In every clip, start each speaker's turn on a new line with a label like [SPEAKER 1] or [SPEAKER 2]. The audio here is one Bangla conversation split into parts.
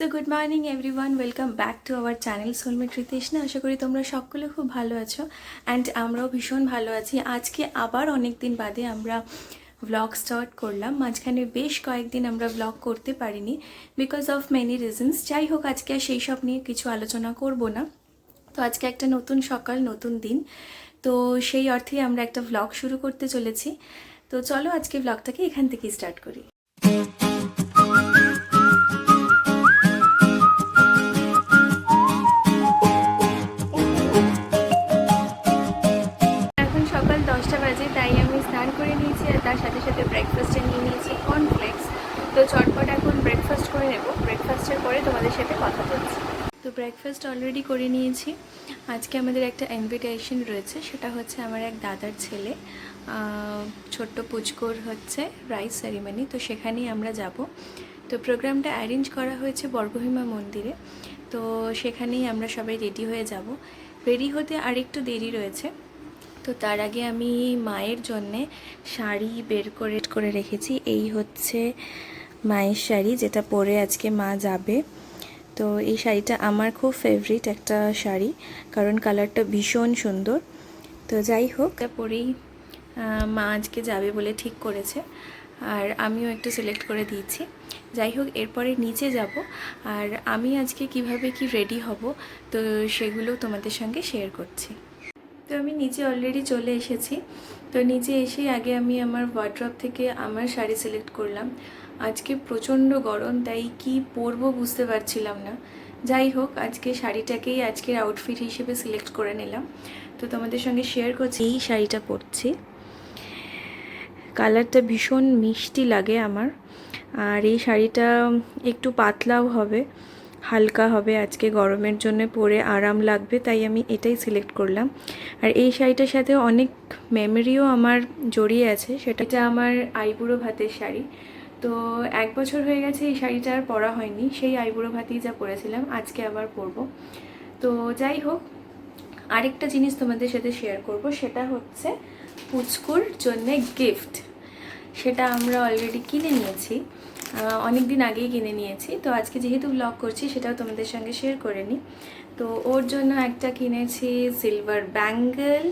[SPEAKER 1] তো good morning everyone, welcome back to our channel soulmate রিতেশনা। আশা করি তোমরা সকলে খুব ভালো আছো অ্যান্ড আমরাও ভীষণ ভালো আছি। আজকে আবার অনেক দিন বাদে আমরা ব্লগ স্টার্ট করলাম। মাঝখানে বেশ কয়েকদিন আমরা ব্লগ করতে পারিনি বিকজ অফ মেনি রিজনস। যাই হোক, আজকে আর সেই সব নিয়ে কিছু আলোচনা করব না। তো আজকে একটা নতুন সকাল, নতুন দিন, তো সেই অর্থেই আমরা একটা ব্লগ শুরু করতে চলেছি। তো চলো আজকে ব্লগটাকে এখান থেকেই স্টার্ট করি। সকাল 10টা বাজে, তাই আমি স্নান করে নিয়েছি আর তার সাথে সাথে ব্রেকফাস্টে নিয়ে নিয়েছি কর্নফ্লেক্স। তো চটপট এখন ব্রেকফাস্ট করে নেব, ব্রেকফাস্টের পরে তোমাদের সাথে কথা বলছি। তো ব্রেকফাস্ট অলরেডি করে নিয়েছি। আজকে আমাদের একটা ইনভিটেশন রয়েছে, সেটা হচ্ছে আমার এক দাদার ছেলে ছোট্ট পুচকোর হচ্ছে রাইস সেরিমনি, তো সেখানেই আমরা যাব। তো প্রোগ্রামটা অ্যারেঞ্জ করা হয়েছে বর্গভীমা মন্দিরে, তো সেখানেই আমরা সবাই রেডি হয়ে যাব। রেডি হতে আরেকটু দেরি রয়েছে। তো তার আগে আমি মায়ের জন্যে শাড়ি বের করে রেখেছি। এই হচ্ছে মায়ের শাড়ি, যেটা পরে আজকে মা যাবে। তো এই শাড়িটা আমার খুব ফেভারিট একটা শাড়ি, কারণ কালারটা ভীষণ সুন্দর। তো যাই হোক, এটা পরেই মা আজকে যাবে বলে ঠিক করেছে, আর আমিও একটু সিলেক্ট করে দিয়েছি। যাই হোক, এরপরে নিচে যাব, আর আমি আজকে কিভাবে কি রেডি হব তো সেগুলো তোমাদের সঙ্গে শেয়ার করছি। তো আমি নিচে অলরেডি চলে এসেছি। তো নিচে এসেই আগে আমি আমার ওয়ার্ড্রপ থেকে আমার শাড়ি সিলেক্ট করলাম। আজকে প্রচণ্ড গরম, তাই কি পরবো বুঝতে পারছিলাম না। যাই হোক, আজকে শাড়িটাকেই আজকের আউটফিট হিসেবে সিলেক্ট করে নিলাম। তো তোমাদের সঙ্গে শেয়ার করছি, এই শাড়িটা পরছি। কালারটা ভীষণ মিষ্টি লাগে আমার, আর এই শাড়িটা একটু পাতলাও হবে, হালকা হবে। আজকে গরমের জন্য পরে আরাম লাগবে, তাই আমি এটাই সিলেক্ট করলাম। আর এই শাড়িটার সাথে অনেক মেমোরিও আমার জড়িয়ে আছে। সেটা আমার আইবুড়ো ভাতের শাড়ি। তো 1 বছর হয়ে গেছে এই শাড়িটা আর পরা হয়নি, সেই আইবুড়ো ভাতেই যা পরেছিলাম আজকে আবার পরবো। তো যাই হোক, আরেকটা জিনিস তোমাদের সাথে শেয়ার করব, সেটা হচ্ছে পুচকুর জন্যে গিফট। সেটা আমরা অলরেডি কিনে নিয়েছি, অনেক দিন আগেই কিনে নিয়েছি। তো আজকে যেহেতু ব্লগ করছি, সেটাও তোমাদের সঙ্গে শেয়ার করে নিই। তো ওর জন্য একটা কিনেছি সিলভার ব্যাঙ্গেল,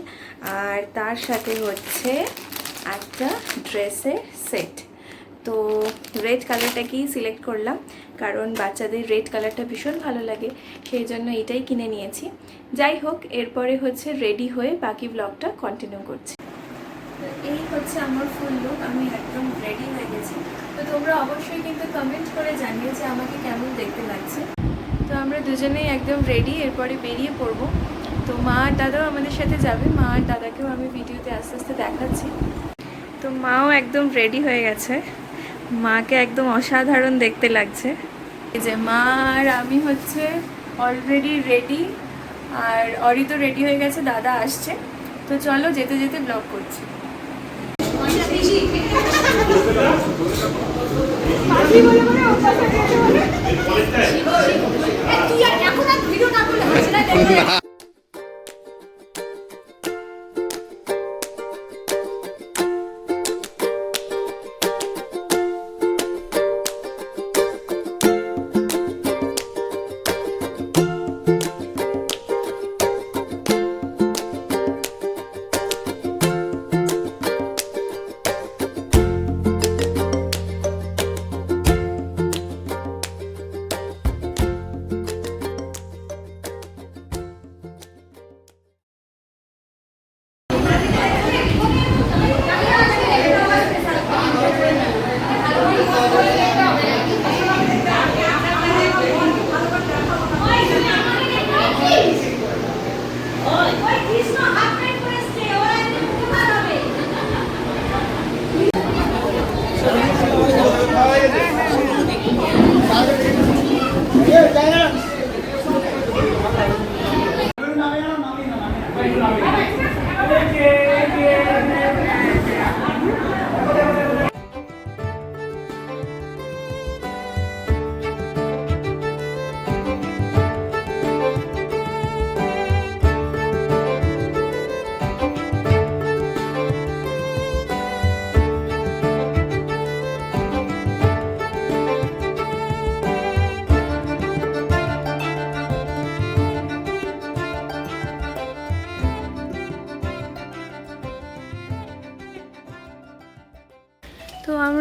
[SPEAKER 1] আর তার সাথে হচ্ছে একটা ড্রেসের সেট। তো রেড কালারটাকেই সিলেক্ট করলাম, কারণ বাচ্চাদের রেড কালারটা ভীষণ ভালো লাগে, সেই জন্য এটাই কিনে নিয়েছি। যাই হোক, এরপরে হচ্ছে রেডি হয়ে বাকি ব্লগটা কন্টিনিউ করছি। তো এই হচ্ছে আমার ফুল লুক, আমি একদম রেডি হয়ে গেছি। তো তোমরা অবশ্যই কিন্তু কমেন্ট করে জানিও যে আমাকে কেমন দেখতে লাগছে। তো আমরা দুজনেই একদম রেডি, এরপরে বেরিয়ে পড়বো। তো মা আর দাদাও আমাদের সাথে যাবে, মা আর দাদাকেও আমি ভিডিওতে আস্তে আস্তে দেখাচ্ছি। তো মাও একদম রেডি হয়ে গেছে, মাকে একদম অসাধারণ দেখতে লাগছে। এই যে মা আর আমি হচ্ছে অলরেডি রেডি, আর অরি তো রেডি হয়ে গেছে, দাদা আসছে। তো চলো যেতে যেতে ব্লগ করছি।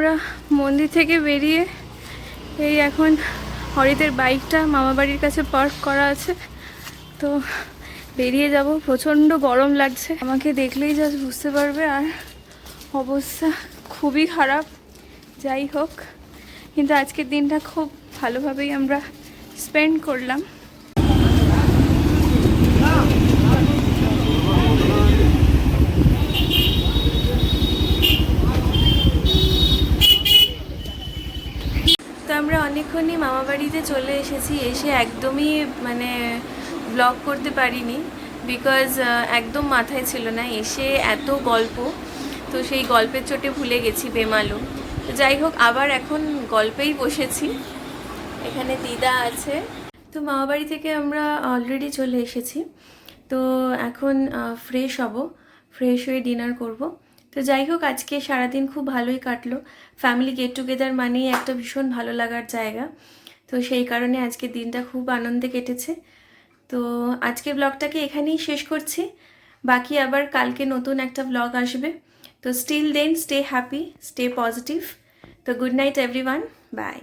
[SPEAKER 1] আমরা মন্দির থেকে বেরিয়ে এই এখন হরিদের বাইকটা মামাবাড়ির কাছে পার্ক করা আছে, তো বেরিয়ে যাব। প্রচণ্ড গরম লাগছে, আমাকে দেখলেই জাস্ট বুঝতে পারবে, আর অবস্থা খুবই খারাপ। যাই হোক, কিন্তু আজকের দিনটা খুব ভালোভাবেই আমরা স্পেন্ড করলাম। তো আমরা অনেকক্ষণই মামাবাড়িতে চলে এসেছি, এসে একদমই মানে ব্লগ করতে পারিনি, বিকজ একদম মাথায় ছিল না। এসে এত গল্প, তো সেই গল্পের চোটে ভুলে গেছি বেমালুম। তো যাই হোক, আবার এখন গল্পেই বসেছি। এখানে দিদা আছে। তো মামাবাড়ি থেকে আমরা অলরেডি চলে এসেছি, তো এখন ফ্রেশ হব, ফ্রেশ হয়ে ডিনার করব। তো যাই হোক, আজকে সারাদিন খুব ভালোই কাটলো। ফ্যামিলি গেট টুগেদার মানেই একটা ভীষণ ভালো লাগার জায়গা, তো সেই কারণে আজকের দিনটা খুব আনন্দে কেটেছে। তো আজকের ব্লগটাকে এখানেই শেষ করছি, বাকি আবার কালকে নতুন একটা ব্লগ আসবে। তো still then stay happy, stay positive. তো গুড নাইট এভরিওয়ান, বাই।